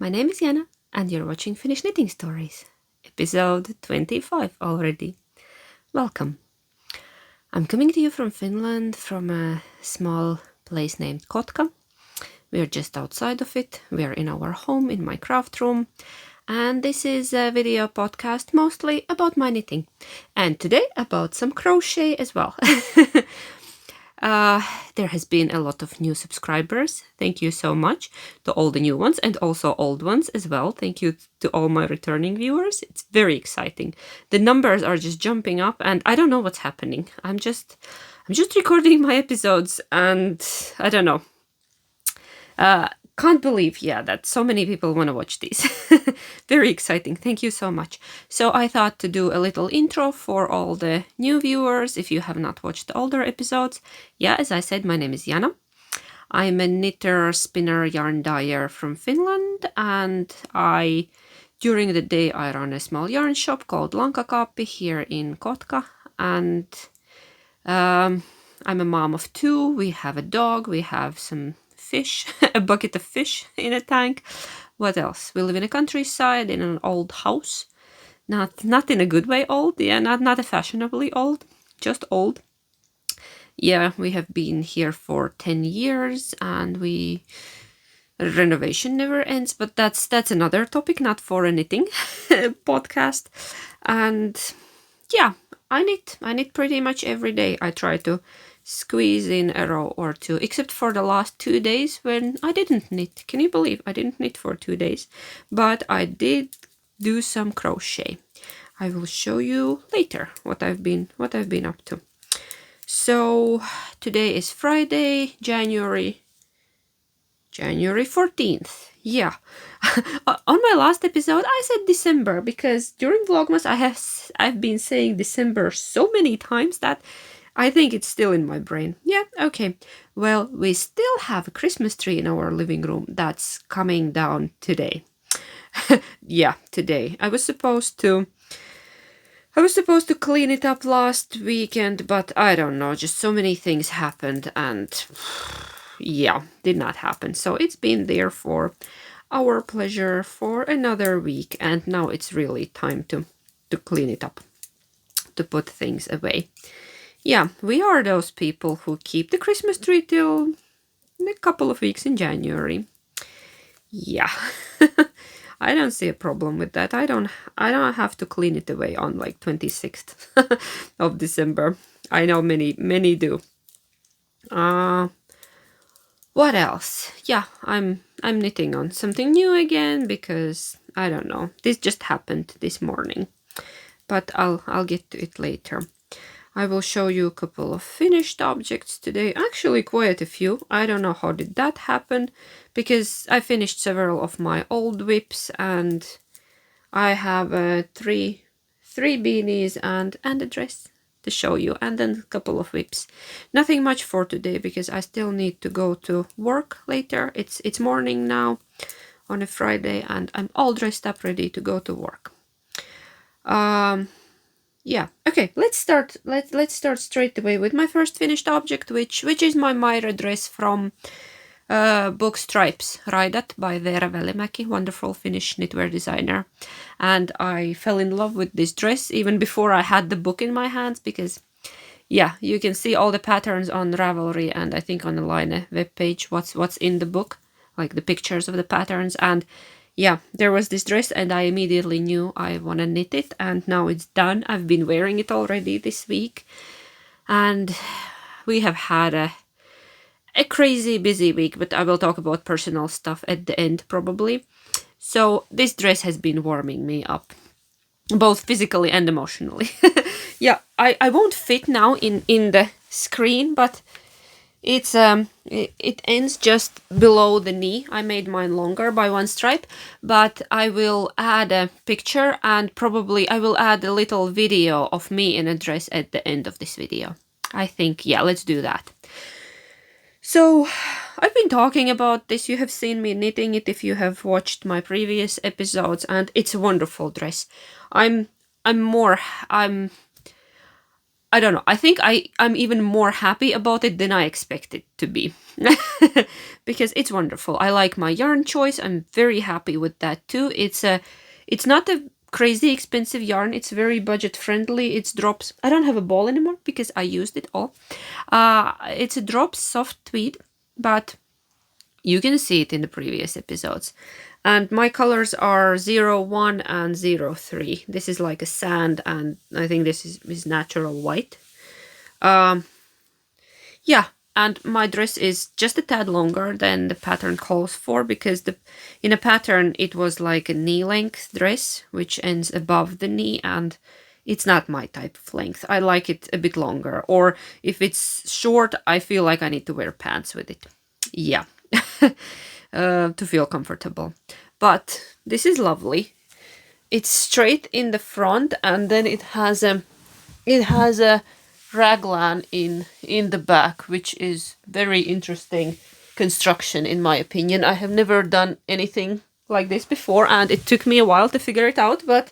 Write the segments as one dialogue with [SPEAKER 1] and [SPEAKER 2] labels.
[SPEAKER 1] my name is Jana and you're watching Finnish Knitting Stories, episode 25 already. Welcome. I'm coming to you from Finland, from a small place named Kotka. We are just outside of it. We are in our home, in my craft room. And this is a video podcast mostly about my knitting. And today about some crochet as well. There has been a lot of new subscribers. Thank you so much to all the new ones and also old ones as well. Thank you to all my returning viewers. It's very exciting. The numbers are just jumping up and I don't know what's happening. I'm just recording my episodes and I don't know. Can't believe, that so many people want to watch these. Very exciting. Thank you so much. So I thought to do a little intro for all the new viewers if you have not watched the older episodes. As I said, my name is Jana. I'm a knitter, spinner, yarn dyer from Finland, and during the day I run a small yarn shop called Lankakaappi here in Kotka, and I'm a mom of 2. We have a dog, we have some fish, a bucket of fish in a tank. What else? We live in a countryside in an old house. Not in a good way old, not a fashionably old, just old. We have been here for 10 years and renovation never ends, but that's another topic, not for a knitting podcast. And I knit pretty much every day. I try to squeeze in a row or 2, except for the last 2 days when I didn't knit. Can you believe I didn't knit for 2 days? But I did do some crochet. I will show you later what I've been up to. So today is Friday, January 14th. On my last episode I said December because during Vlogmas I've been saying December so many times that I think it's still in my brain. Okay. Well, we still have a Christmas tree in our living room that's coming down today. Today. I was supposed to clean it up last weekend, but I don't know, just so many things happened and did not happen. So it's been there for our pleasure for another week, and now it's really time to clean it up, to put things away. We are those people who keep the Christmas tree till a couple of weeks in January. I don't see a problem with that. I don't have to clean it away on like 26th of December. I know many do. What else? I'm knitting on something new again because I don't know. This just happened this morning, but I'll get to it later. I will show you a couple of finished objects today. Actually, quite a few. I don't know how did that happen because I finished several of my old whips and I have 3 beanies and a dress to show you, and then a couple of whips. Nothing much for today because I still need to go to work later. It's morning now on a Friday and I'm all dressed up ready to go to work. Okay, let's start. Let's start straight away with my first finished object, which is my Myra dress from book Stripes Raidat by Veera Välimäki, wonderful Finnish knitwear designer. And I fell in love with this dress even before I had the book in my hands because you can see all the patterns on Ravelry and I think on the Line webpage what's in the book, like the pictures of the patterns. And there was this dress and I immediately knew I want to knit it, and now it's done. I've been wearing it already this week and we have had a crazy busy week, but I will talk about personal stuff at the end probably. So this dress has been warming me up, both physically and emotionally. I won't fit now in the screen, but it ends just below the knee. I made mine longer by 1 stripe, but I will add a picture and probably I will add a little video of me in a dress at the end of this video. I think, let's do that. So I've been talking about this. You have seen me knitting it if you have watched my previous episodes, and it's a wonderful dress. I don't know. I think I'm even more happy about it than I expected to be. Because it's wonderful. I like my yarn choice. I'm very happy with that too. It's not a crazy expensive yarn. It's very budget friendly. It's drops. I don't have a ball anymore because I used it all. It's a drops soft tweed, but you can see it in the previous episodes. And my colors are 01 and 03. This is like a sand, and I think this is natural white. Yeah, and my dress is just a tad longer than the pattern calls for, because in a pattern it was like a knee-length dress, which ends above the knee, and it's not my type of length. I like it a bit longer, or if it's short, I feel like I need to wear pants with it. Yeah. To feel comfortable. But this is lovely. It's straight in the front, and then it has a raglan in the back, which is very interesting construction in my opinion. I have never done anything like this before, and it took me a while to figure it out, but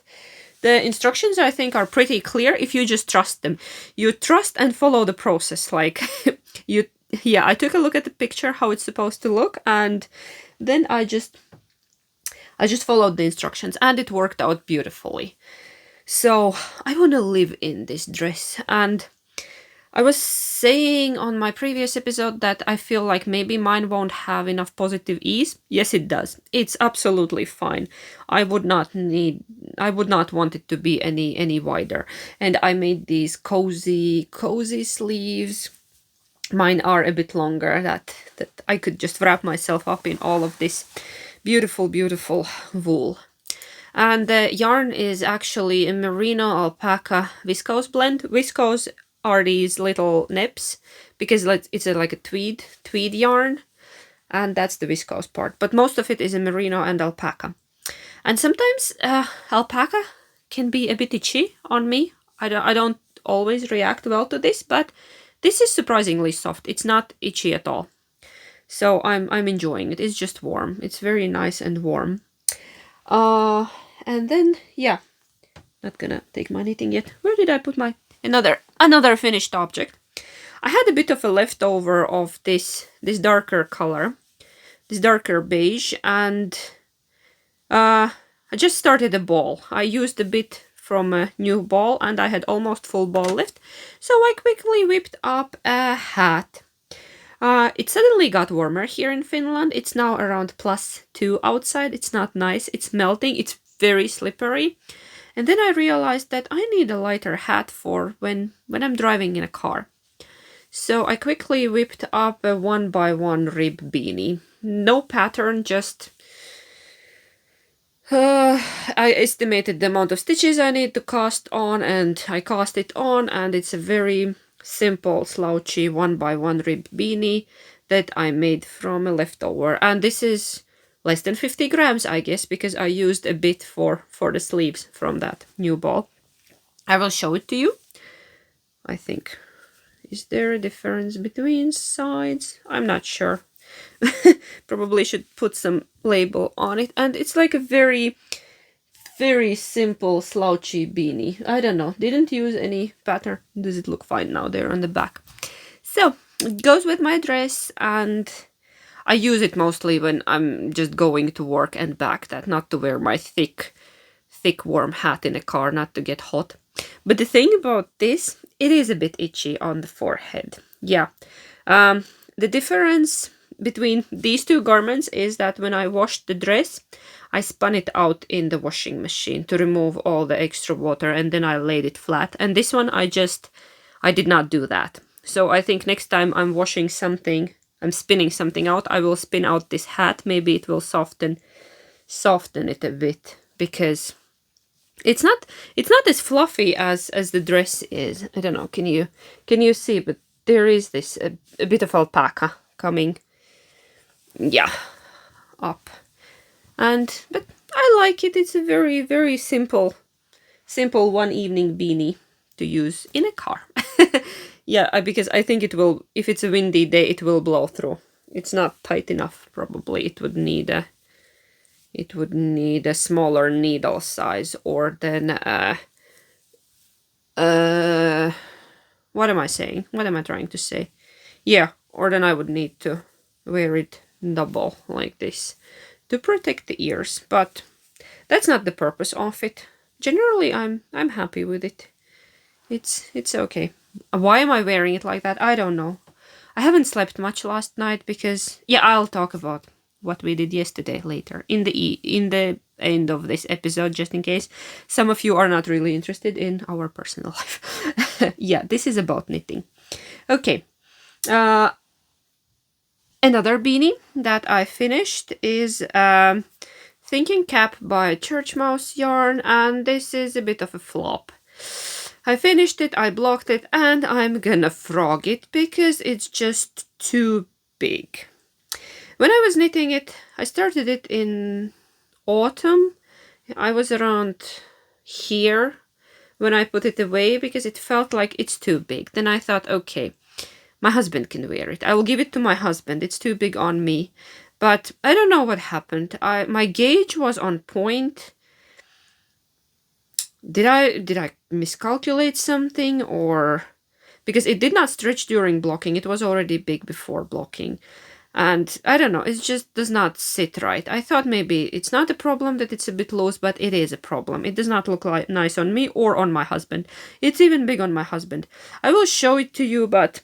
[SPEAKER 1] the instructions, I think, are pretty clear if you just trust them. You trust and follow the process. Like, I took a look at the picture, how it's supposed to look, and then I just followed the instructions, and it worked out beautifully. So I want to live in this dress, and I was saying on my previous episode that I feel like maybe mine won't have enough positive ease. Yes, it does. It's absolutely fine. I would not want it to be any wider. And I made these cozy sleeves. Mine are a bit longer, that I could just wrap myself up in all of this beautiful wool. And the yarn is actually a merino alpaca viscose blend. Viscose are these little nips, because it's like a tweed yarn, and that's the viscose part. But most of it is a merino and alpaca. And sometimes alpaca can be a bit itchy on me. I don't always react well to this, but this is surprisingly soft. It's not itchy at all. So I'm enjoying it. It's just warm. It's very nice and warm. And then, yeah, not gonna take my knitting yet. Where did I put my another finished object? I had a bit of a leftover of this darker color, this darker beige, and I just started a ball. I used a bit from a new ball, and I had almost full ball left, so I quickly whipped up a hat. It suddenly got warmer here in Finland. It's now around +2 outside. It's not nice. It's melting. It's very slippery. And then I realized that I need a lighter hat for when I'm driving in a car. So I quickly whipped up a 1x1 rib beanie. No pattern, just I estimated the amount of stitches I need to cast on, and I cast it on, and it's a very simple slouchy 1x1 rib beanie that I made from a leftover. And this is less than 50 grams, I guess, because I used a bit for the sleeves from that new ball. I will show it to you. I think. Is there a difference between sides? I'm not sure. Probably should put some label on it. And it's like a very, very simple slouchy beanie. I don't know. Didn't use any pattern. Does it look fine now there on the back? So it goes with my dress, and I use it mostly when I'm just going to work and back, that not to wear my thick warm hat in a car, not to get hot. But the thing about this, it is a bit itchy on the forehead. Yeah. The difference between these two garments is that when I washed the dress, I spun it out in the washing machine to remove all the extra water, and then I laid it flat. And this one, I did not do that. So I think next time I'm spinning something out, I will spin out this hat. Maybe it will soften it a bit, because it's not as fluffy as the dress is. I don't know. Can you see? But there is this a bit of alpaca coming, yeah, up. But I like it. It's a very, very simple one evening beanie to use in a car. Yeah, because I think it will, if it's a windy day, it will blow through. It's not tight enough, probably. It would need a smaller needle size, or then What am I saying? What am I trying to say? Yeah, or then I would need to wear it double like this to protect the ears, but that's not the purpose of it. Generally, I'm happy with it. It's okay. Why am I wearing it like that? I don't know. I haven't slept much last night because yeah, I'll talk about what we did yesterday later in the end of this episode, just in case some of you are not really interested in our personal life. Yeah, this is about knitting. Okay. Another beanie that I finished is Thinking Cap by Church Mouse yarn, and this is a bit of a flop. I finished it, I blocked it, and I'm gonna frog it because it's just too big. When I was knitting it, I started it in autumn. I was around here when I put it away because it felt like it's too big. Then I thought, okay, my husband can wear it. I will give it to my husband. It's too big on me. But I don't know what happened. My gauge was on point. Did I miscalculate something, or because it did not stretch during blocking, it was already big before blocking. And I don't know, it just does not sit right. I thought maybe it's not a problem that it's a bit loose, but it is a problem. It does not look like nice on me or on my husband. It's even big on my husband. I will show it to you, but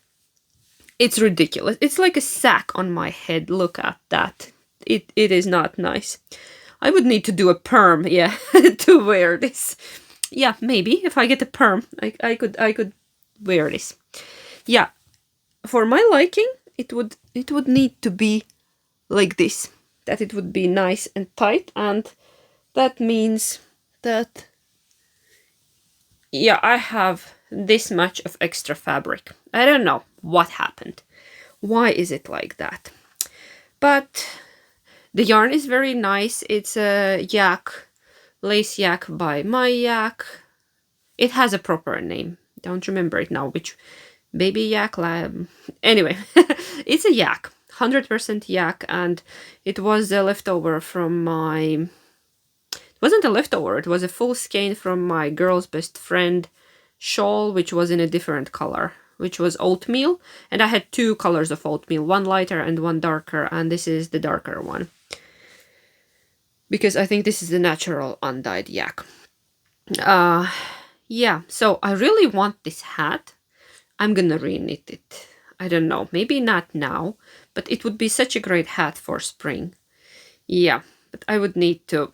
[SPEAKER 1] it's ridiculous. It's like a sack on my head. Look at that. It is not nice. I would need to do a perm, yeah, to wear this. Yeah, maybe if I get a perm, I could wear this. Yeah, for my liking, it would need to be like this. That it would be nice and tight, and that means that yeah, I have this much of extra fabric. I don't know what happened. Why is it like that? But the yarn is very nice. It's a yak, lace yak by My Yak. It has a proper name. Don't remember it now. Which baby yak lab. Anyway, it's a yak, 100% yak, and it was a leftover from my. It wasn't a leftover. It was a full skein from my girl's best friend shawl, which was in a different color, which was oatmeal, and I had two colors of oatmeal, one lighter and one darker, and this is the darker one. Because I think this is the natural undyed yak. Yeah, so I really want this hat. I'm gonna re-knit it. I don't know, maybe not now, but it would be such a great hat for spring. Yeah, but I would need to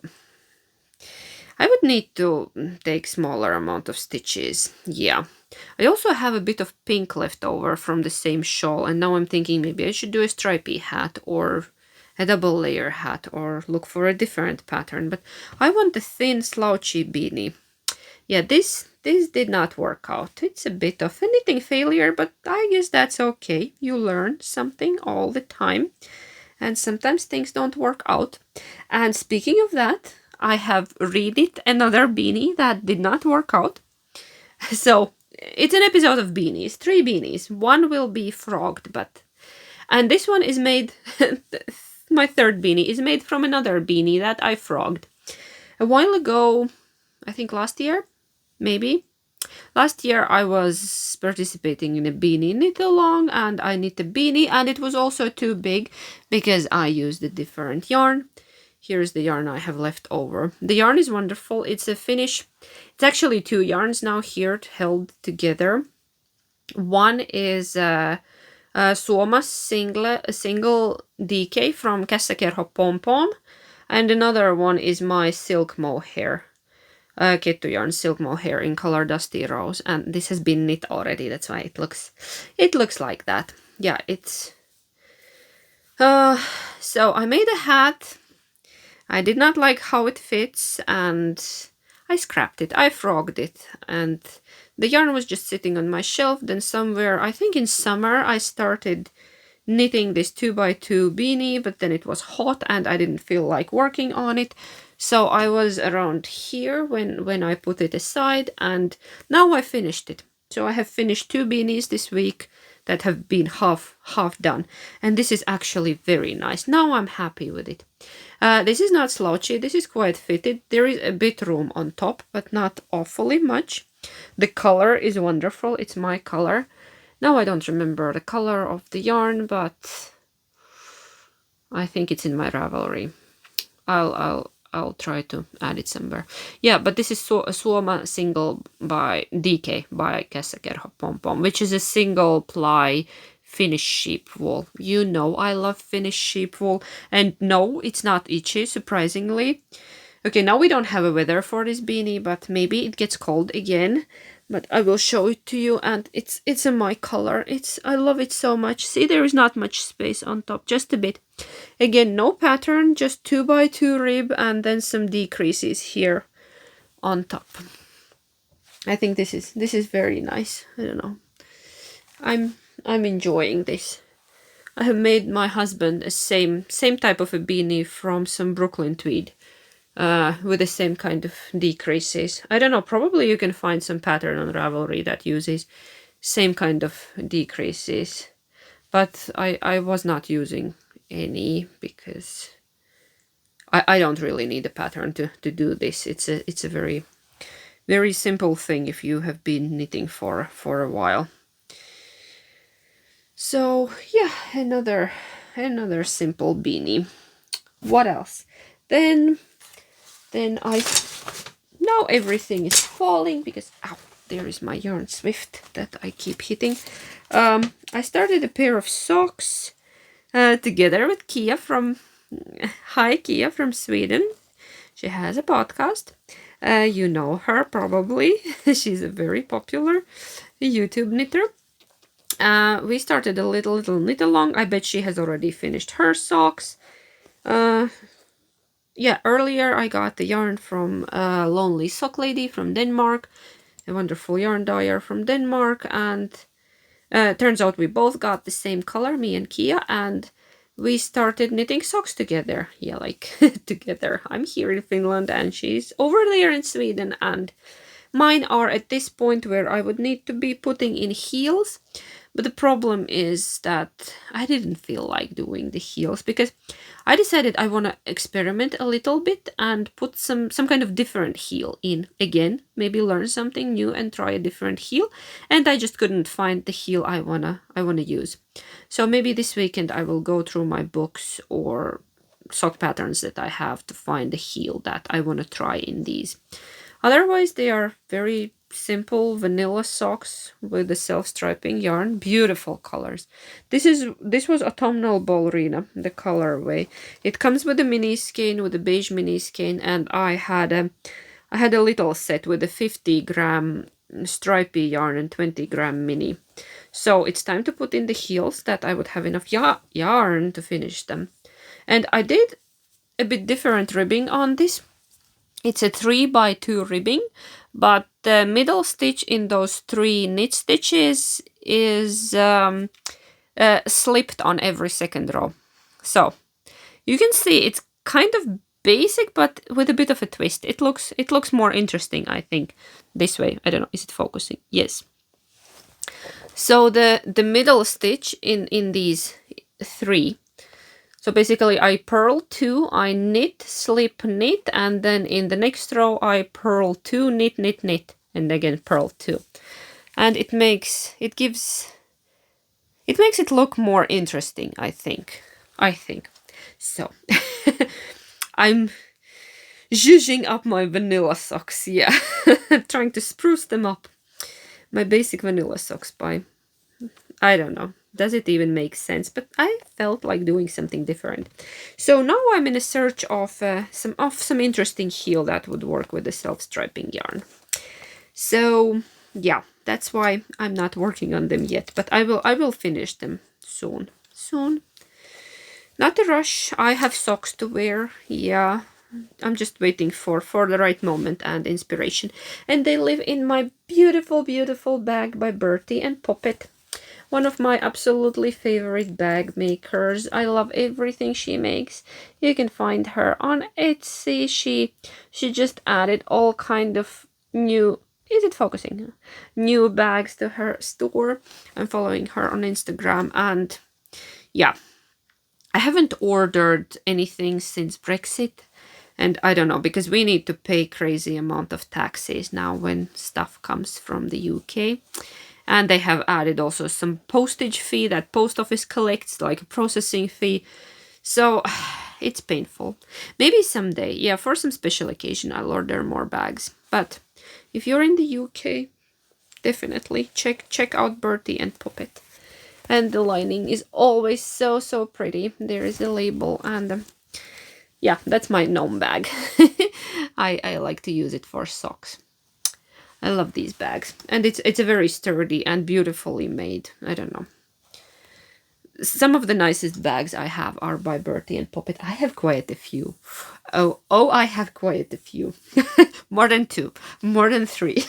[SPEAKER 1] take smaller amount of stitches. Yeah. I also have a bit of pink left over from the same shawl, and now I'm thinking maybe I should do a stripy hat or a double layer hat or look for a different pattern, but I want a thin slouchy beanie. Yeah, this did not work out. It's a bit of a knitting failure, but I guess that's okay. You learn something all the time, and sometimes things don't work out. And speaking of that, I have re-knit another beanie that did not work out. So it's an episode of beanies, 3 beanies. One will be frogged, and this one is made, my third beanie is made from another beanie that I frogged. A while ago, I think last year, maybe. Last year I was participating in a beanie knit along, and I knit a beanie, and it was also too big because I used a different yarn. Here's the yarn I have left over. The yarn is wonderful. It's a Finnish, it's actually 2 yarns now here held together. One is Suomas single DK from Kässäkerho Pom Pom, and another one is my silk mohair. Kettu yarn silk mohair in color Dusty Rose, and this has been knit already. That's why it looks like that. Yeah, it's so I made a hat. I did not like how it fits, and I scrapped it. I frogged it, and the yarn was just sitting on my shelf. Then somewhere, I think in summer, I started knitting this 2x2 beanie, but then it was hot and I didn't feel like working on it. So I was around here when I put it aside, and now I finished it. So I have finished 2 beanies this week that have been half done, and this is actually very nice. Now I'm happy with it. This is not slouchy, this is quite fitted. There is a bit room on top, but not awfully much. The color is wonderful, it's my color. Now I don't remember the color of the yarn, but I think it's in my Ravelry. I'll try to add it somewhere. Yeah, but this is Suoma single by DK by Kässäkerho Pom Pom, which is a single ply Finnish sheep wool. You know I love Finnish sheep wool. And no, it's not itchy, surprisingly. Okay, now we don't have a weather for this beanie, but maybe it gets cold again. But I will show it to you, and it's in my color. I love it so much. See, there is not much space on top, just a bit. Again, no pattern, just 2x2 rib, and then some decreases here on top. I think this is very nice. I don't know. I'm enjoying this. I have made my husband a same type of a beanie from some Brooklyn tweed. With the same kind of decreases. I don't know, probably you can find some pattern on Ravelry that uses same kind of decreases. But I was not using any because I don't really need a pattern to do this. It's a very, very simple thing if you have been knitting for a while. So yeah, another simple beanie. What else? Then now everything is falling because there is my yarn swift that I keep hitting. I started a pair of socks together with Kia from Kia from Sweden. She has a podcast. You know her probably. She's a very popular YouTube knitter. We started a little knit along. I bet she has already finished her socks. Yeah, earlier I got the yarn from Lonely Sock Lady from Denmark, a wonderful yarn dyer from Denmark, and turns out we both got the same color, me and Kia, and we started knitting socks together. Yeah, like together. I'm here in Finland and she's over there in Sweden, and mine are at this point where I would need to be putting in heels. But the problem is that I didn't feel like doing the heels because I decided I want to experiment a little bit and put some kind of different heel in again, maybe learn something new and try a different heel. And I just couldn't find the heel I wanna use. So maybe this weekend I will go through my books or sock patterns that I have to find the heel that I want to try in these. Otherwise, they are very simple vanilla socks with the self-striping yarn. Beautiful colors. This was autumnal ballerina, the colorway. It comes with a mini skein, with a beige mini skein, and I had a little set with a 50-gram stripy yarn and 20-gram mini. So it's time to put in the heels that I would have enough yarn to finish them. And I did a bit different ribbing on this. It's a 3x2 ribbing, but the middle stitch in those 3 knit stitches is slipped on every second row. So you can see it's kind of basic, but with a bit of a twist. It looks more interesting, I think, this way. I don't know, is it focusing? Yes. So the middle stitch in these 3. So basically I purl 2, I knit, slip, knit, and then in the next row I purl 2, knit, knit, knit, and again purl 2. And it makes it look more interesting, I think. So I'm zhuzhing up my vanilla socks, yeah. Trying to spruce them up. My basic vanilla socks by, I don't know. Does it even make sense? But I felt like doing something different. So now I'm in a search of some interesting heel that would work with the self-striping yarn. So yeah, that's why I'm not working on them yet. But I will finish them soon. Not a rush. I have socks to wear. Yeah, I'm just waiting for the right moment and inspiration. And they live in my beautiful, beautiful bag by Bertie and Poppet. One of my absolutely favorite bag makers. I love everything she makes. You can find her on Etsy. She just added all kind of new, is it focusing? New bags to her store. I'm following her on Instagram, and yeah, I haven't ordered anything since Brexit. And I don't know, because we need to pay crazy amount of taxes now when stuff comes from the UK. And they have added also some postage fee that post office collects, like a processing fee. So it's painful. Maybe someday, yeah, for some special occasion, I'll order more bags. But if you're in the UK, definitely check out Bertie and Puppet. And the lining is always so pretty. There is a label, and yeah, that's my gnome bag. I like to use it for socks. I love these bags, and it's a very sturdy and beautifully made. I don't know. Some of the nicest bags I have are by Bertie and Puppet. I have quite a few. I have quite a few. More than 2, more than 3.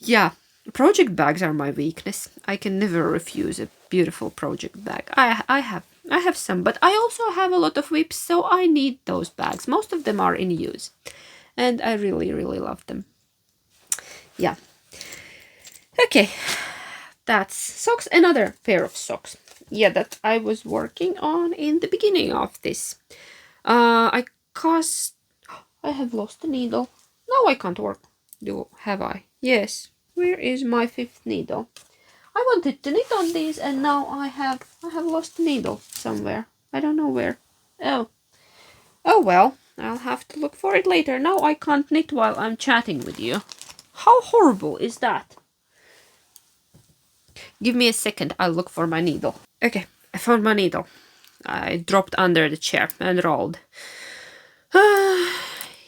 [SPEAKER 1] Yeah, project bags are my weakness. I can never refuse a beautiful project bag. I have some, but I also have a lot of whips, so I need those bags. Most of them are in use, and I really love them. Yeah. Okay, that's socks. Another pair of socks. Yeah, that I was working on in the beginning of this. I cast. I have lost the needle. No, I can't work. Have I? Yes. Where is my 5th needle? I wanted to knit on these, and now I have lost the needle somewhere. I don't know where. Oh. Oh well, I'll have to look for it later. Now I can't knit while I'm chatting with you. How horrible is that? Give me a second, I'll look for my needle. Okay, I found my needle. I dropped under the chair and rolled.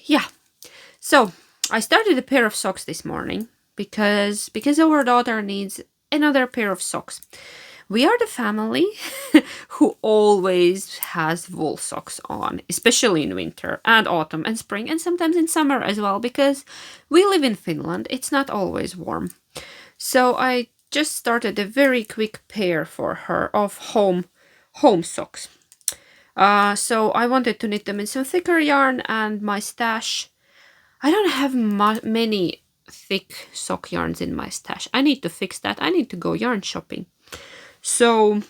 [SPEAKER 1] Yeah, so I started a pair of socks this morning because our daughter needs another pair of socks. We are the family who always has wool socks on, especially in winter and autumn and spring, and sometimes in summer as well, because we live in Finland. It's not always warm. So I just started a very quick pair for her of home socks. So I wanted to knit them in some thicker yarn, and my stash. I don't have many thick sock yarns in my stash. I need to fix that. I need to go yarn shopping. So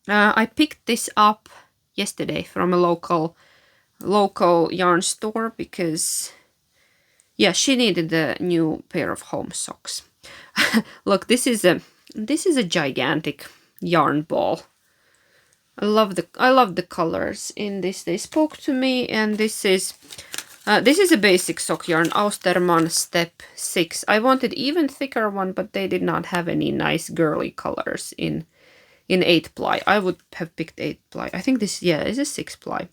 [SPEAKER 1] I picked this up yesterday from a local yarn store because, yeah, she needed a new pair of home socks. Look, this is a gigantic yarn ball. I love the colors in this. They spoke to me, and this is a basic sock yarn, Austerman Step 6. I wanted even thicker one, but they did not have any nice girly colors in 8-ply. I would have picked 8-ply. I think this, yeah, is a 6-ply.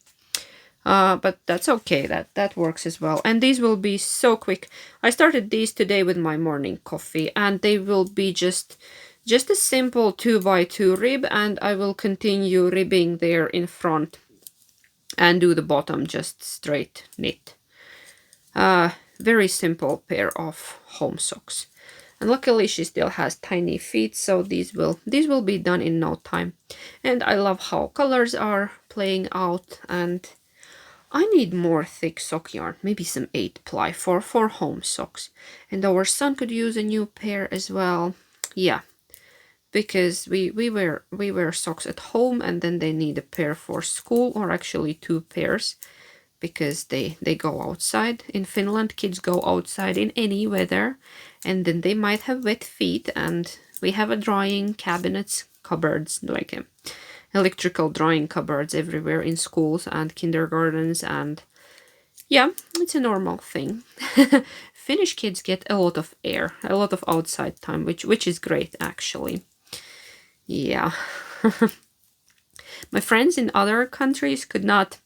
[SPEAKER 1] But that's okay. That works as well. And these will be so quick. I started these today with my morning coffee, and they will be just a simple 2x2 rib, and I will continue ribbing there in front and do the bottom just straight knit. Very simple pair of home socks. And luckily she still has tiny feet, so these will be done in no time. And I love how colors are playing out, and I need more thick sock yarn, maybe some 8-ply for home socks. And our son could use a new pair as well. Yeah, because we wear socks at home, and then they need a pair for school, or actually 2 pairs, because they go outside. In Finland, kids go outside in any weather, and then they might have wet feet, and we have a drying cabinets, cupboards, like electrical drying cupboards everywhere in schools and kindergartens, and yeah, it's a normal thing. Finnish kids get a lot of air, a lot of outside time, which is great actually. Yeah. My friends in other countries could not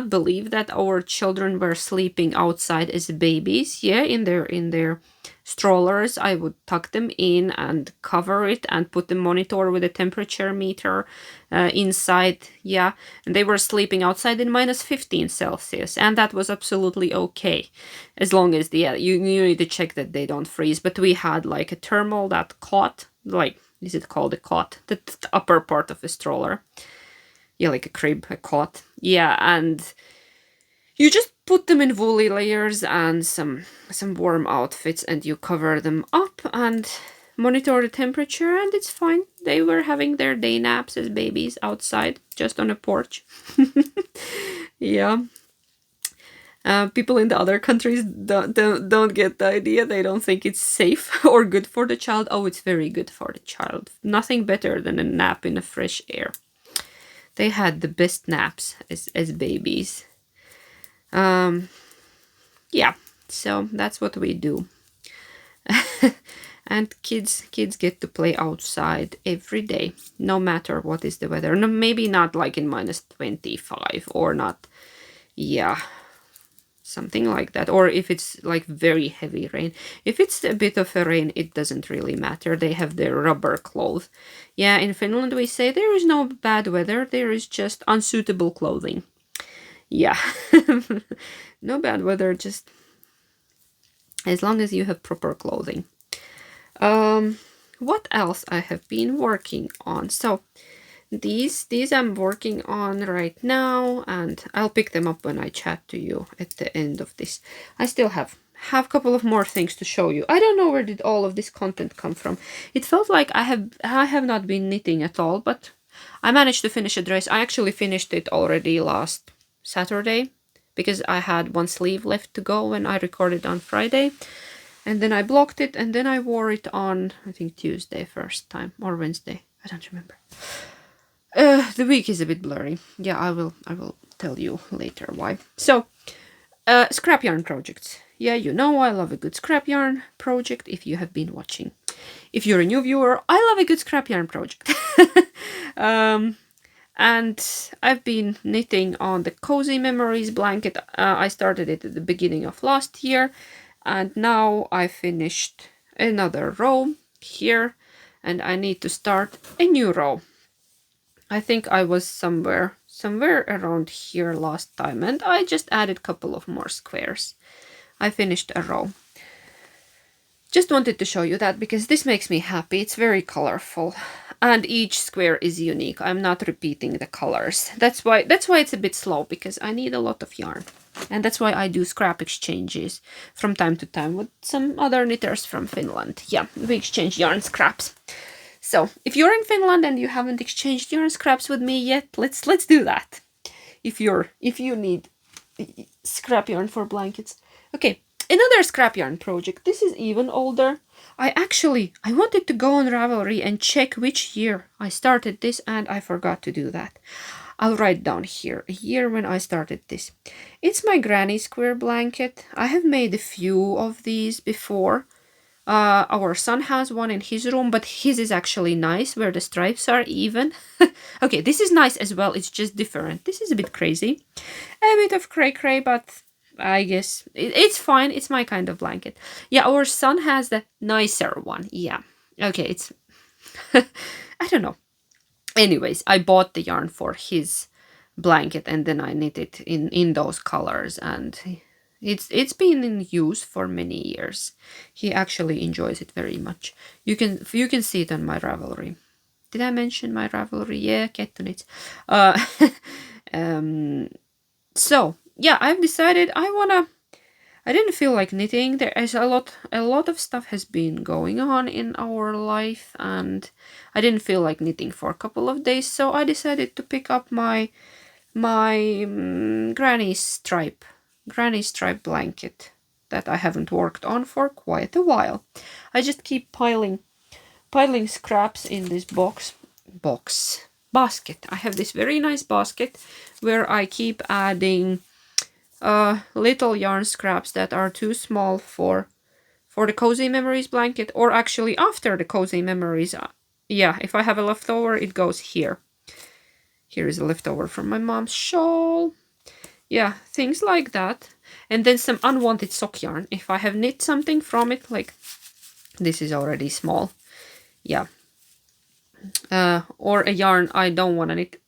[SPEAKER 1] believe that our children were sleeping outside as babies. Yeah, in their strollers. I would tuck them in and cover it and put the monitor with a temperature meter inside. Yeah, and they were sleeping outside in -15 Celsius, and that was absolutely okay, as long as you need to check that they don't freeze. But we had like a thermal that caught, like, is it called a cot? The upper part of a stroller. Yeah, like a crib, a cot. Yeah, and you just put them in woolly layers and some warm outfits, and you cover them up, and monitor the temperature, and it's fine. They were having their day naps as babies outside, just on a porch. Yeah. People in the other countries don't get the idea. They don't think it's safe or good for the child. Oh, it's very good for the child. Nothing better than a nap in the fresh air. They had the best naps as babies. Yeah, so that's what we do. And kids get to play outside every day, no matter what is the weather. No, maybe not like in -25 or not. Yeah, something like that. Or if it's like very heavy rain. If it's a bit of a rain, it doesn't really matter. They have their rubber clothes. Yeah, in Finland we say there is no bad weather. There is just unsuitable clothing. Yeah. No bad weather, just as long as you have proper clothing. What else I have been working on? So these I'm working on right now, and I'll pick them up when I chat to you at the end of this. I still have a couple of more things to show you. I don't know where did all of this content come from. It felt like I have not been knitting at all, but I managed to finish a dress. I actually finished it already last Saturday because I had one sleeve left to go when I recorded on Friday. And then I blocked it, and then I wore it on, I think, Tuesday first time, or Wednesday. I don't remember. The week is a bit blurry. Yeah, I will tell you later why. So, scrap yarn projects. Yeah, you know I love a good scrap yarn project if you have been watching. If you're a new viewer, I love a good scrap yarn project. And I've been knitting on the Cozy Memories blanket. I started it at the beginning of last year. And now I finished another row here, and I need to start a new row. I think I was somewhere around here last time, and I just added a couple of more squares. I finished a row. Just wanted to show you that because this makes me happy. It's very colorful, and each square is unique. I'm not repeating the colors. That's why it's a bit slow, because I need a lot of yarn. And that's why I do scrap exchanges from time to time with some other knitters from Finland. Yeah, we exchange yarn scraps. So if you're in Finland and you haven't exchanged yarn scraps with me yet, let's do that. If you need scrap yarn for blankets. Okay, another scrap yarn project. This is even older. I wanted to go on Ravelry and check which year I started this, and I forgot to do that. I'll write down here a year when I started this. It's my granny square blanket. I have made a few of these before. Our son has one in his room, but his is actually nice, where the stripes are even. Okay, this is nice as well. It's just different. This is a bit crazy. A bit of cray-cray, but I guess it's fine. It's my kind of blanket. Yeah, our son has the nicer one. Yeah. Okay, it's... I don't know. Anyways, I bought the yarn for his blanket, and then I knit it in those colors, and it's been in use for many years. He actually enjoys it very much. You can see it on my Ravelry. Did I mention my Ravelry? Yeah, Kettu Knits. So yeah, I've decided I didn't feel like knitting. There is a lot of stuff has been going on in our life, and I didn't feel like knitting for a couple of days, so I decided to pick up my granny stripe blanket that I haven't worked on for quite a while. I just keep piling scraps in this basket. I have this very nice basket where I keep adding little yarn scraps that are too small for the Cozy Memories blanket, or actually after the Cozy Memories. Yeah, if I have a leftover, it goes here. Here is a leftover from my mom's shawl. Yeah, things like that. And then some unwanted sock yarn. If I have knit something from it, like this is already small. Yeah. Or a yarn I don't want to knit,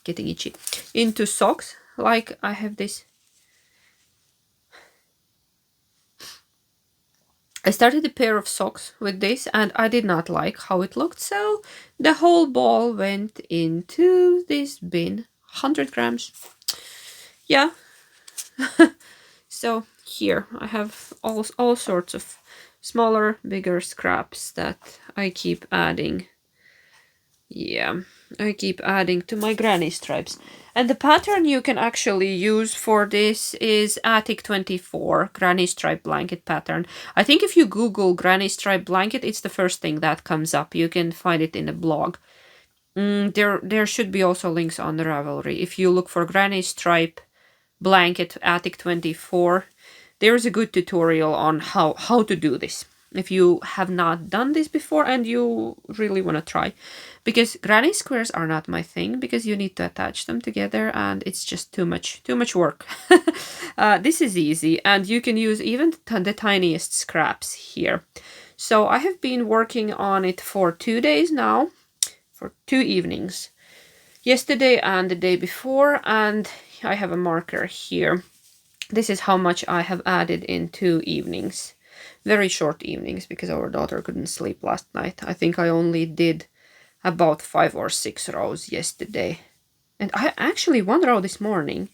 [SPEAKER 1] getting itchy, into socks. Like I have this. I started a pair of socks with this, and I did not like how it looked, so the whole ball went into this bin. 100 grams. Yeah. So here I have all sorts of smaller, bigger scraps that I keep adding. Yeah, I keep adding to my granny stripes. And the pattern you can actually use for this is Attic 24 granny stripe blanket pattern. I think if you Google granny stripe blanket, it's the first thing that comes up. You can find it in a blog. There should be also links on the Ravelry. If you look for granny stripe blanket Attic 24, there's a good tutorial on how to do this if you have not done this before and you really want to try, because granny squares are not my thing, because you need to attach them together and it's just too much work. This is easy, and you can use even the tiniest scraps here. So I have been working on it for 2 days now, for 2 evenings, yesterday and the day before, and I have a marker here. This is how much I have added in 2 evenings. Very short evenings, because our daughter couldn't sleep last night. I think I only did about 5 or 6 rows yesterday. And I actually 1 row this morning.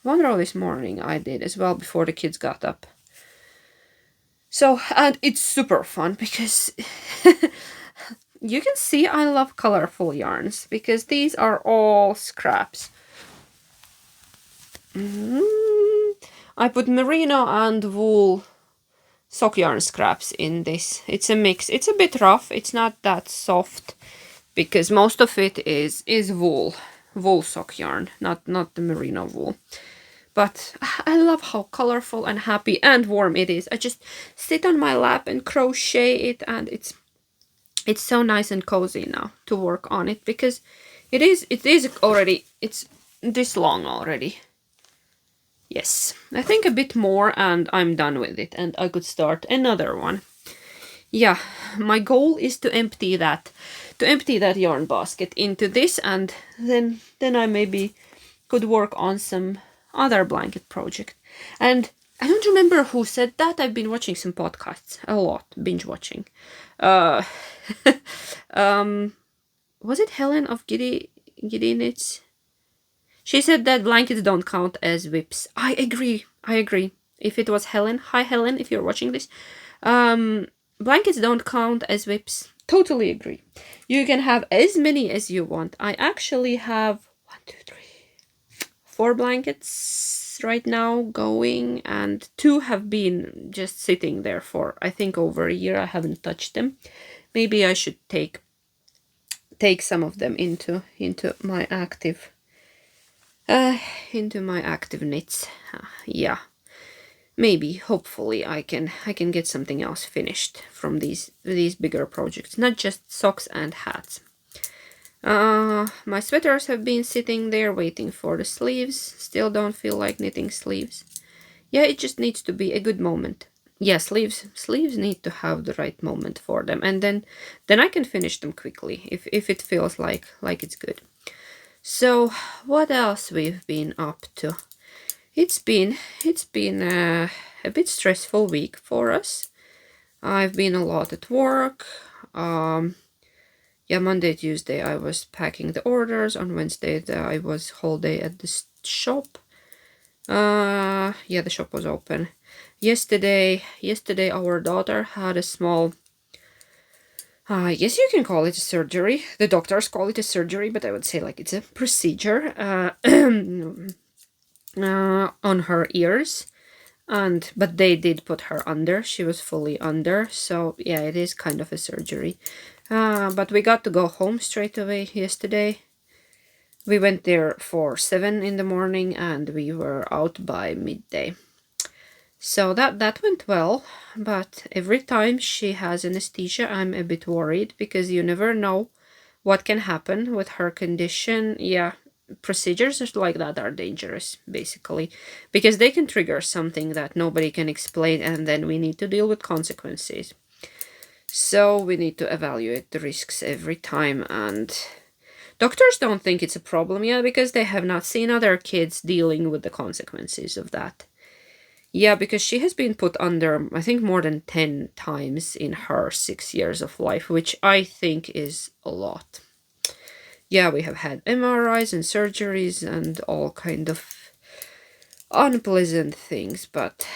[SPEAKER 1] 1 row this morning I did as well before the kids got up. So, and it's super fun because you can see I love colorful yarns, because these are all scraps. I put merino and wool sock yarn scraps in this. It's a mix. It's a bit rough. It's not that soft, because most of it is wool sock yarn, not the merino wool. But I love how colorful and happy and warm it is. I just sit on my lap and crochet it, and it's so nice and cozy now to work on it, because it is already, it's this long already. Yes, I think a bit more and I'm done with it, and I could start another one. Yeah, my goal is to empty that yarn basket into this, and then I maybe could work on some other blanket project. And I don't remember who said that. I've been watching some podcasts a lot, binge watching. Was it Helen of Giddy Knits? She said that blankets don't count as whips. I agree. If it was Helen, hi Helen, if you're watching this. Blankets don't count as whips. Totally agree. You can have as many as you want. I actually have 4 blankets right now going, and 2 have been just sitting there for, I think, over a year. I haven't touched them. Maybe I should take some of them into my active knits. Yeah, maybe, hopefully I can get something else finished from these bigger projects, not just socks and hats. My sweaters have been sitting there waiting for the sleeves. Still don't feel like knitting sleeves. Yeah, it just needs to be a good moment. Yeah, sleeves need to have the right moment for them, and then I can finish them quickly if it feels like it's good. So what else we've been up to? It's been a bit stressful week for us. I've been a lot at work. Yeah, Monday, Tuesday I was packing the orders. On Wednesday I was whole day at the shop. Yeah, the shop was open. Yesterday our daughter had a small, I guess you can call it a surgery. The doctors call it a surgery, but I would say like it's a procedure on her ears. But they did put her under. She was fully under. So yeah, it is kind of a surgery. But we got to go home straight away yesterday. We went there for 7 in the morning and we were out by midday. So that went well, but every time she has anesthesia, I'm a bit worried, because you never know what can happen with her condition. Yeah, procedures like that are dangerous, basically, because they can trigger something that nobody can explain, and then we need to deal with consequences. So we need to evaluate the risks every time, and doctors don't think it's a problem yet, because they have not seen other kids dealing with the consequences of that. Yeah, because she has been put under, I think, more than 10 times in her 6 years of life, which I think is a lot. Yeah, we have had MRIs and surgeries and all kind of unpleasant things, but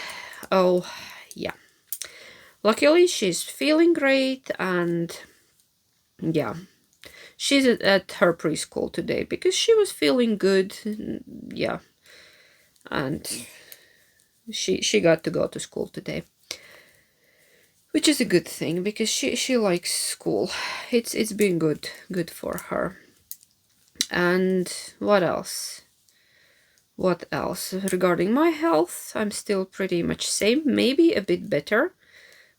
[SPEAKER 1] oh, yeah. luckily she's feeling great, and yeah, she's at her preschool today because she was feeling good. Yeah, and she got to go to school today, which is a good thing because she likes school. It's been good for her. And what else? What else? Regarding my health, I'm still pretty much same, maybe a bit better,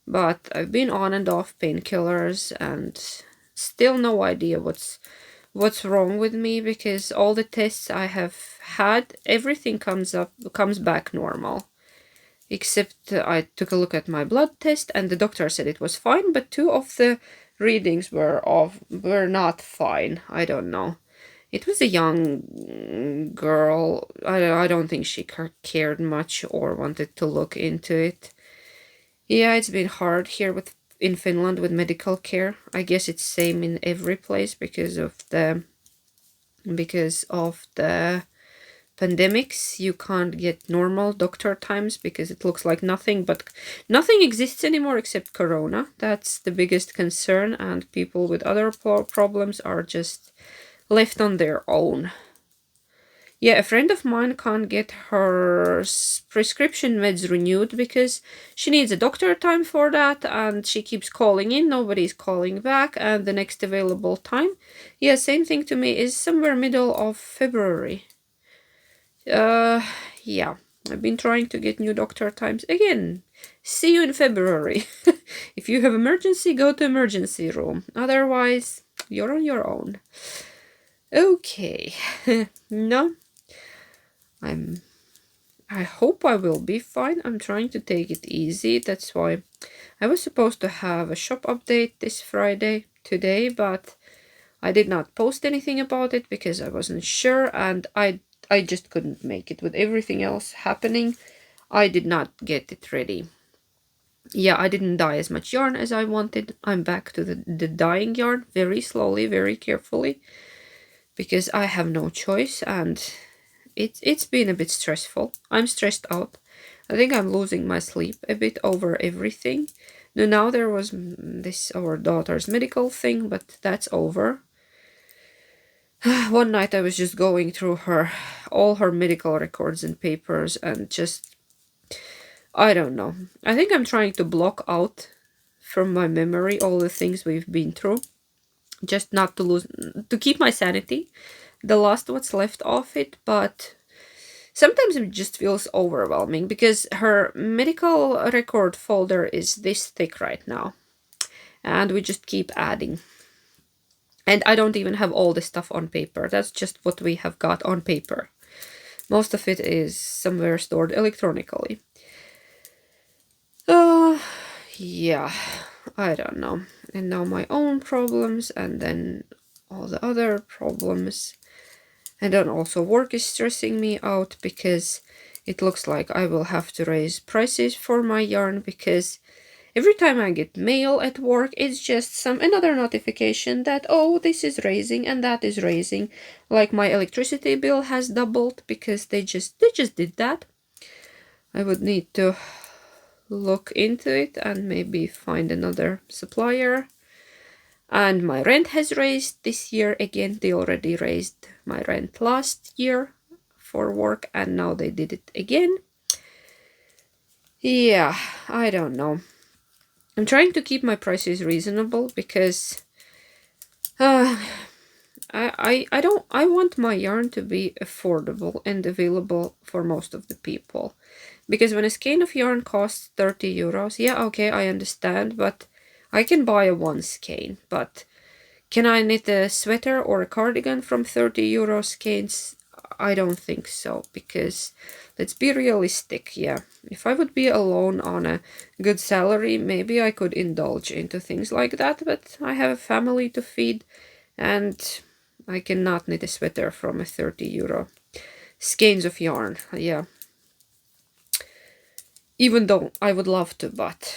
[SPEAKER 1] but I've been on and off painkillers and still no idea what's wrong with me, because all the tests I have had, everything comes back normal. Except I took a look at my blood test and the doctor said it was fine, but two of the readings were not fine. I don't know. It was a young girl. I don't think she cared much or wanted to look into it. Yeah, it's been hard here in Finland with medical care. I guess it's same in every place because of the pandemics. You can't get normal doctor times because it looks like nothing exists anymore except corona. That's the biggest concern, and people with other problems are just left on their own. Yeah, a friend of mine can't get her prescription meds renewed because she needs a doctor time for that, and she keeps calling in, nobody's calling back, and the next available time, yeah, same thing to me, is somewhere middle of February. Yeah, I've been trying to get new doctor times again. See you in February. If you have emergency, go to emergency room. Otherwise, you're on your own. Okay. No, I hope I will be fine. I'm trying to take it easy. That's why I was supposed to have a shop update this Friday today, but I did not post anything about it because I wasn't sure, and I just couldn't make it with everything else happening. I did not get it ready. Yeah, I didn't dye as much yarn as I wanted. I'm back to the dyeing yarn very slowly, very carefully, because I have no choice, and it's been a bit stressful. I'm stressed out. I think I'm losing my sleep a bit over everything. Now there was this our daughter's medical thing, but that's over. One night I was just going through all her medical records and papers, and just, I don't know. I think I'm trying to block out from my memory all the things we've been through, just not to keep my sanity, the last what's left of it. But sometimes it just feels overwhelming because her medical record folder is this thick right now, and we just keep adding. And I don't even have all the stuff on paper. That's just what we have got on paper. Most of it is somewhere stored electronically. Yeah, I don't know. And now my own problems, and then all the other problems. And then also work is stressing me out because it looks like I will have to raise prices for my yarn, because every time I get mail at work, it's just another notification that, oh, this is raising and that is raising. Like my electricity bill has doubled because they just did that. I would need to look into it and maybe find another supplier. And my rent has raised this year again. They already raised my rent last year for work, and now they did it again. Yeah, I don't know. I'm trying to keep my prices reasonable because I want my yarn to be affordable and available for most of the people. Because when a skein of yarn costs 30 euros, yeah, okay, I understand, but I can buy a one skein. But can I knit a sweater or a cardigan from 30 euro skeins? I don't think so, because let's be realistic. Yeah, if I would be alone on a good salary, maybe I could indulge into things like that, but I have a family to feed, and I cannot knit a sweater from a 30 euro skeins of yarn. Yeah, even though I would love to, but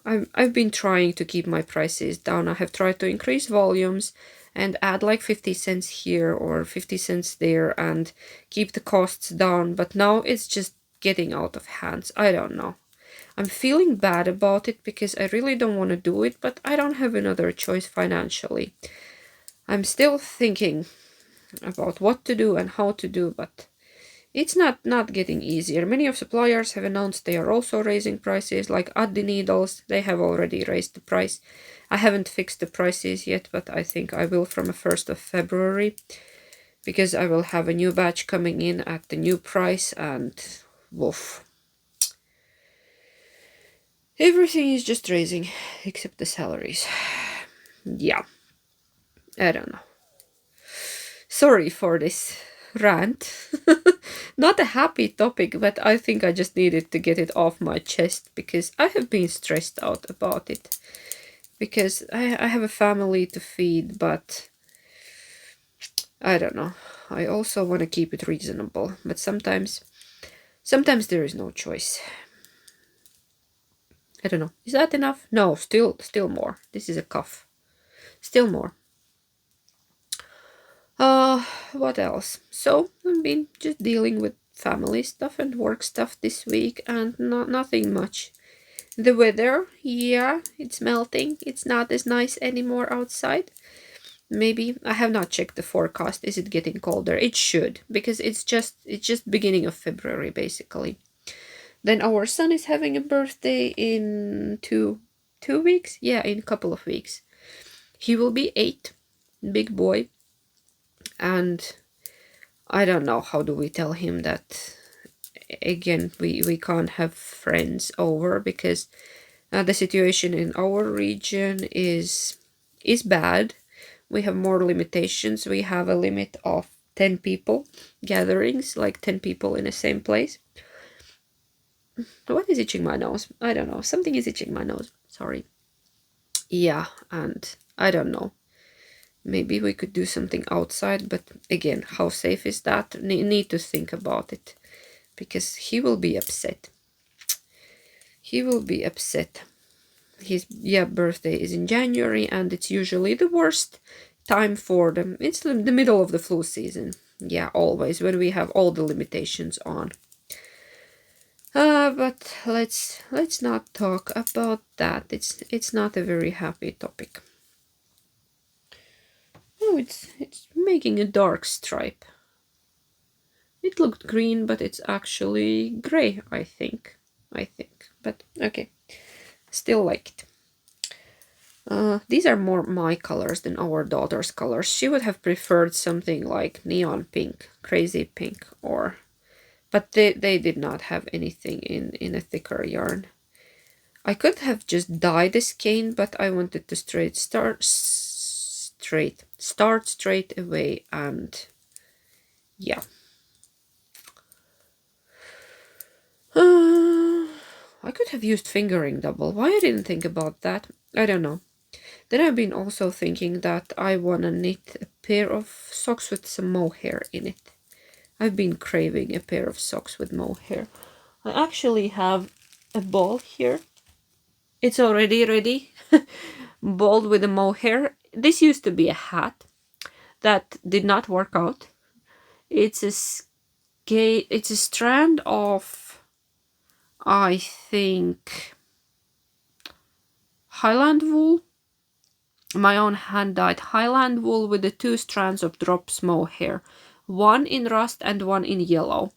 [SPEAKER 1] I've been trying to keep my prices down. I have tried to increase volumes and add like 50 cents here or 50 cents there and keep the costs down, but now it's just getting out of hands. I don't know. I'm feeling bad about it because I really don't want to do it, but I don't have another choice financially. I'm still thinking about what to do and how to do, but it's not getting easier. Many of suppliers have announced they are also raising prices, like Addi Needles. They have already raised the price. I haven't fixed the prices yet, but I think I will from the 1st of February, because I will have a new batch coming in at the new price, and woof. Everything is just raising, except the salaries. Yeah, I don't know. Sorry for this rant. Not a happy topic, but I think I just needed to get it off my chest because I have been stressed out about it. Because I have a family to feed, but I don't know. I also want to keep it reasonable, but sometimes there is no choice. I don't know. Is that enough? No, still more. This is a cough. Still more. What else? So I've been just dealing with family stuff and work stuff this week, and nothing much. The weather, yeah, it's melting. It's not as nice anymore outside. Maybe I have not checked the forecast. Is it getting colder? It should, because it's just beginning of February basically. Then our son is having a birthday in two weeks. Yeah, in a couple of weeks. He will be 8, big boy. And I don't know, how do we tell him that again we can't have friends over, because the situation in our region is bad. We have more limitations. We have a limit of 10 people gatherings, like 10 people in the same place. What is itching my nose? I don't know. Something is itching my nose. Sorry. Yeah, and I don't know. Maybe we could do something outside, but again, how safe is that? Need to think about it, because he will be upset. He will be upset. His birthday is in January, and it's usually the worst time for them. It's the middle of the flu season. Yeah, always, when we have all the limitations on. But let's not talk about that. It's not a very happy topic. Oh, it's making a dark stripe. It looked green, but it's actually gray, I think. But okay. Still like it. These are more my colors than our daughter's colors. She would have preferred something like neon pink, crazy pink, but they did not have anything in a thicker yarn. I could have just dyed the skein, but I wanted to start straight away, and yeah. I could have used fingering double. Why I didn't think about that, I don't know. Then I've been also thinking that I wanna knit a pair of socks with some mohair in it. I've been craving a pair of socks with mohair. I actually have a ball here. It's already ready. Ball with a mohair. This used to be a hat that did not work out. It's a strand of, I think, Highland wool. My own hand-dyed Highland wool with the 2 strands of drops mohair. One in rust and one in yellow.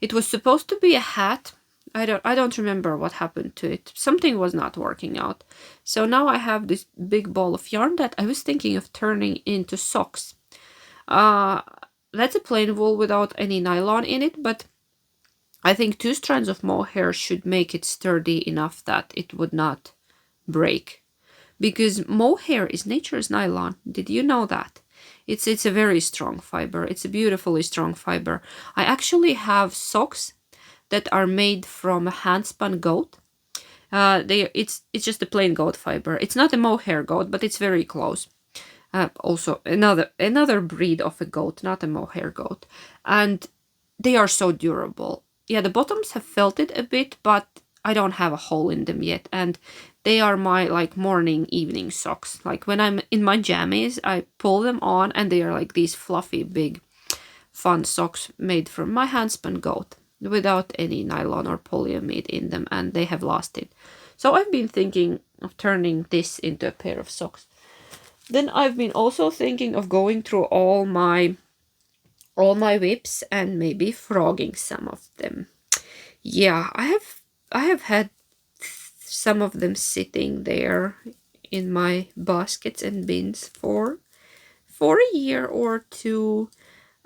[SPEAKER 1] It was supposed to be a hat. I don't remember what happened to it. Something was not working out. So now I have this big ball of yarn that I was thinking of turning into socks. That's a plain wool without any nylon in it, but I think 2 strands of mohair should make it sturdy enough that it would not break. Because mohair is nature's nylon. Did you know that? It's a very strong fiber. It's a beautifully strong fiber. I actually have socks that are made from a hand-spun goat. It's just a plain goat fiber. It's not a mohair goat, but it's very close. Also another breed of a goat, not a mohair goat, and they are so durable. Yeah, the bottoms have felted a bit, but I don't have a hole in them yet, and they are my like morning evening socks. Like when I'm in my jammies, I pull them on and they are like these fluffy big fun socks made from my handspun goat. without any nylon or polyamide in them, and they have lasted. So I've been thinking of turning this into a pair of socks. Then I've been also thinking of going through all my whips and maybe frogging some of them. Yeah, I have had some of them sitting there in my baskets and bins for a year or two,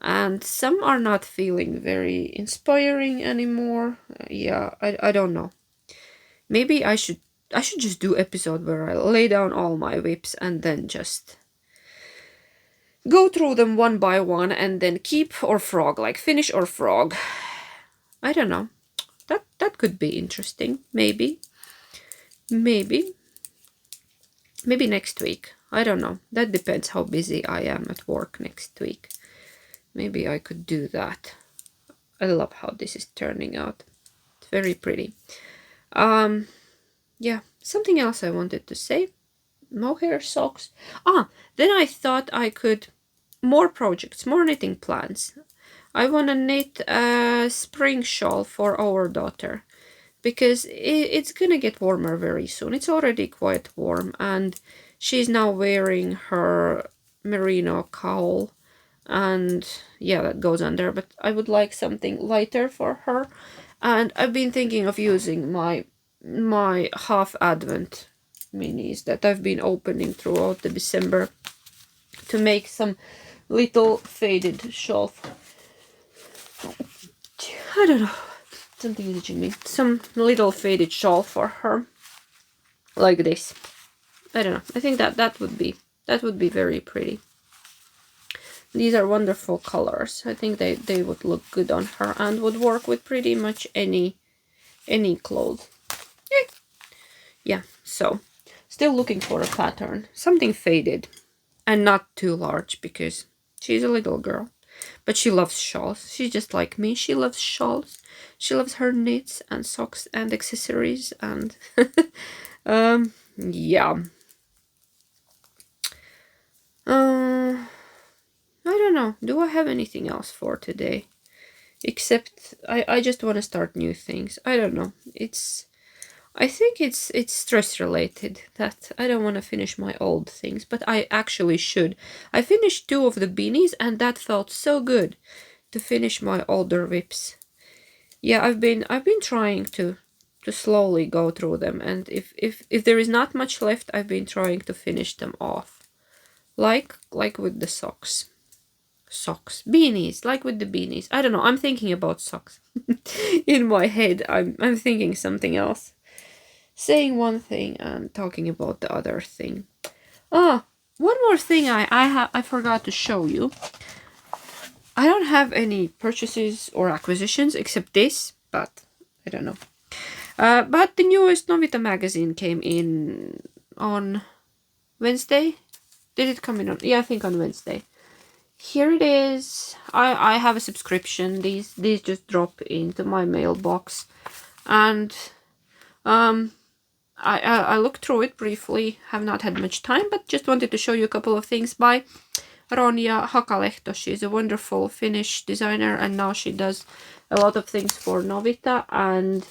[SPEAKER 1] and some are not feeling very inspiring anymore. Yeah, I don't know. Maybe I should just do episode where I lay down all my whips and then just go through them one by one and then keep or frog, like finish or frog. I don't know. That could be interesting. Maybe next week. I don't know. That depends how busy I am at work next week. Maybe I could do that. I love how this is turning out. It's very pretty. Yeah, something else I wanted to say. Mohair socks. Then I thought I could more projects, more knitting plans. I want to knit a spring shawl for our daughter, because it's gonna get warmer very soon. It's already quite warm, and she's now wearing her merino cowl, and yeah, that goes under, but I would like something lighter for her. And I've been thinking of using my half advent minis that I've been opening throughout the December to make some little faded shawl. I don't know, something is itching me. Some little faded shawl for her, like this. I don't know. I think that would be very pretty. These are wonderful colors. I think they would look good on her and would work with pretty much any clothes. Yeah. So, still looking for a pattern, something faded and not too large, because she's a little girl. But she loves shawls. She's just like me. She loves shawls. She loves her knits and socks and accessories and yeah. I don't know. Do I have anything else for today? Except I just want to start new things. I don't know. I think it's stress related that I don't want to finish my old things, but I actually should. I finished 2 of the beanies, and that felt so good to finish my older whips. Yeah, I've been trying to slowly go through them, and if there is not much left, I've been trying to finish them off, like with the socks. Beanies, like with the beanies. I don't know. I'm thinking about socks. In my head, I'm thinking something else. Saying one thing and talking about the other thing. One more thing I forgot to show you. I don't have any purchases or acquisitions except this, but I don't know. But the newest Nominee Magazine came in on Wednesday. Did it come in on? Yeah, I think on Wednesday. Here it is. I have a subscription. These just drop into my mailbox, and I looked through it briefly. Have not had much time, but just wanted to show you a couple of things by Ronja Hakalehto. She's a wonderful Finnish designer, and now she does a lot of things for Novita, and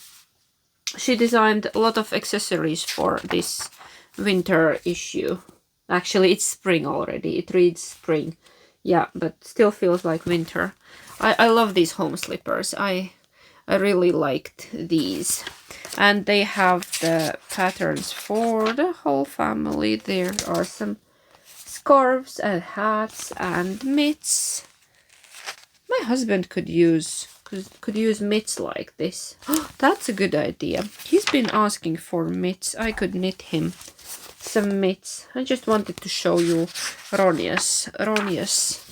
[SPEAKER 1] she designed a lot of accessories for this winter issue. Actually, it's spring already. It reads spring. Yeah, but still feels like winter. I love these home slippers. I really liked these. And they have the patterns for the whole family. There are some scarves and hats and mitts. My husband could use mitts like this. That's a good idea. He's been asking for mitts. I could knit him some mitts. I just wanted to show you Ronja's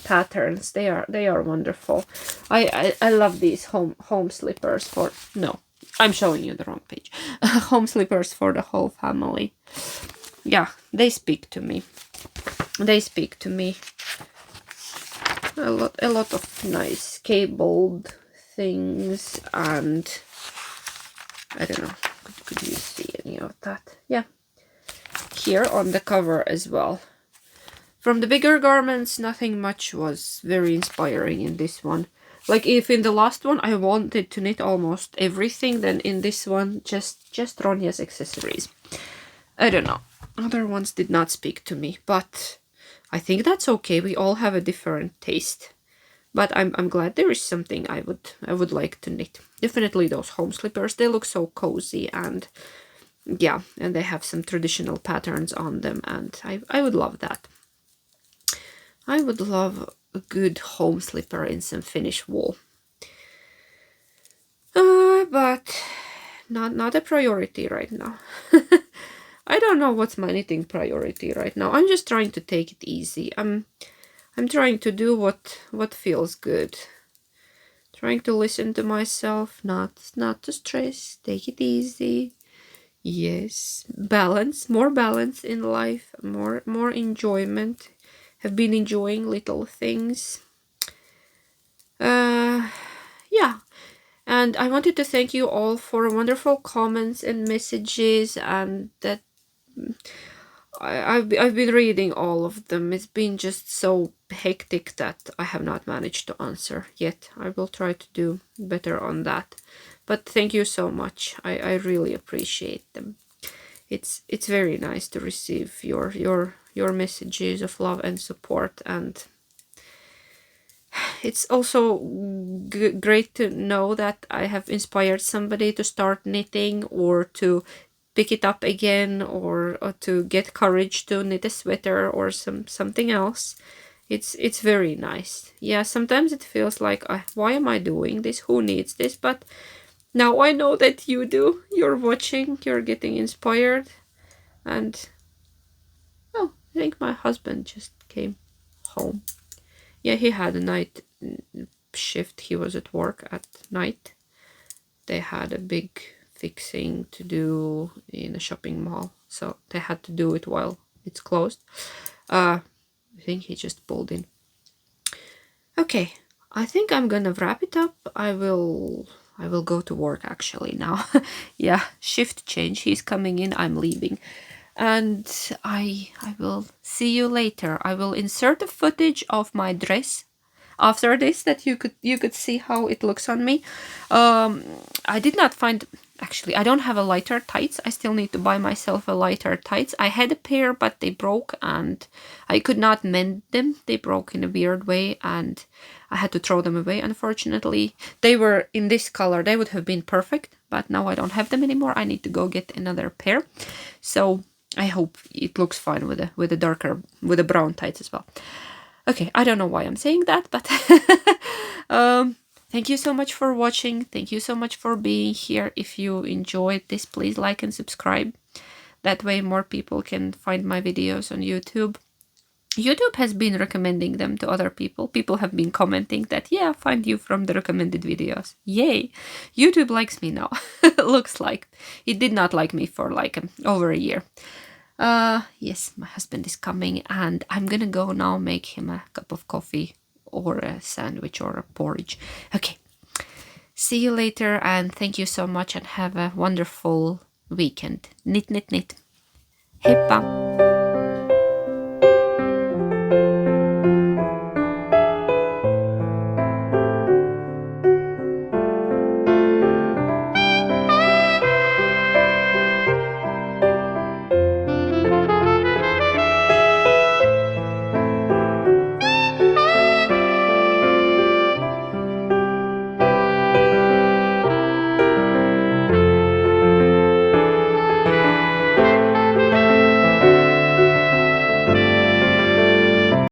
[SPEAKER 1] patterns. They are wonderful. I love these home slippers for I'm showing you the wrong page. Home slippers for the whole family. Yeah, they speak to me. They speak to me. A lot of nice cabled things, and I don't know. Could you see any of that? Yeah. Here on the cover as well. From the bigger garments, nothing much was very inspiring in this one. Like if in the last one I wanted to knit almost everything, then in this one just Ronja's accessories. I don't know. Other ones did not speak to me, but I think that's okay. We all have a different taste. But I'm glad there is something I would like to knit. Definitely those home slippers. They look so cozy, and yeah, and they have some traditional patterns on them, and I would love that. I would love a good home slipper in some Finnish wool. But not a priority right now. I don't know what's my knitting priority right now. I'm just trying to take it easy. I'm trying to do what feels good. Trying to listen to myself, not to stress, take it easy. Yes, balance, more balance in life, more enjoyment. Have been enjoying little things. Yeah. And I wanted to thank you all for wonderful comments and messages, and that I've been reading all of them. It's been just so hectic that I have not managed to answer yet. I will try to do better on that. But thank you so much. I really appreciate them. It's very nice to receive your messages of love and support, and it's also great to know that I have inspired somebody to start knitting, or to pick it up again, or to get courage to knit a sweater or something else. It's very nice. Yeah, sometimes it feels like, why am I doing this? Who needs this? But now I know that you do. You're watching, you're getting inspired. And oh, I think my husband just came home. Yeah, he had a night shift. He was at work at night. They had a big fixing to do in a shopping mall, so they had to do it while it's closed. I think he just pulled in. Okay, I think I'm gonna wrap it up. I will go to work actually now. Yeah, shift change. He's coming in, I'm leaving. And I will see you later. I will insert a footage of my dress after this, that you could see how it looks on me. I did not find, actually I don't have a lighter tights. I still need to buy myself a lighter tights. I had a pair, but they broke and I could not mend them. They broke in a weird way and I had to throw them away, unfortunately. They were in this color. They would have been perfect, but now I don't have them anymore. I need to go get another pair. So I hope it looks fine with a brown tights as well. Okay, I don't know why I'm saying that, but thank you so much for watching. Thank you so much for being here. If you enjoyed this, please like and subscribe. That way more people can find my videos on YouTube. YouTube has been recommending them to other people. People have been commenting that, yeah, find you from the recommended videos. Yay! YouTube likes me now. Looks like. It did not like me for like over a year. Yes, my husband is coming and I'm gonna go now make him a cup of coffee or a sandwich or a porridge. Okay, see you later and thank you so much and have a wonderful weekend. Knit, knit, knit. Heippa!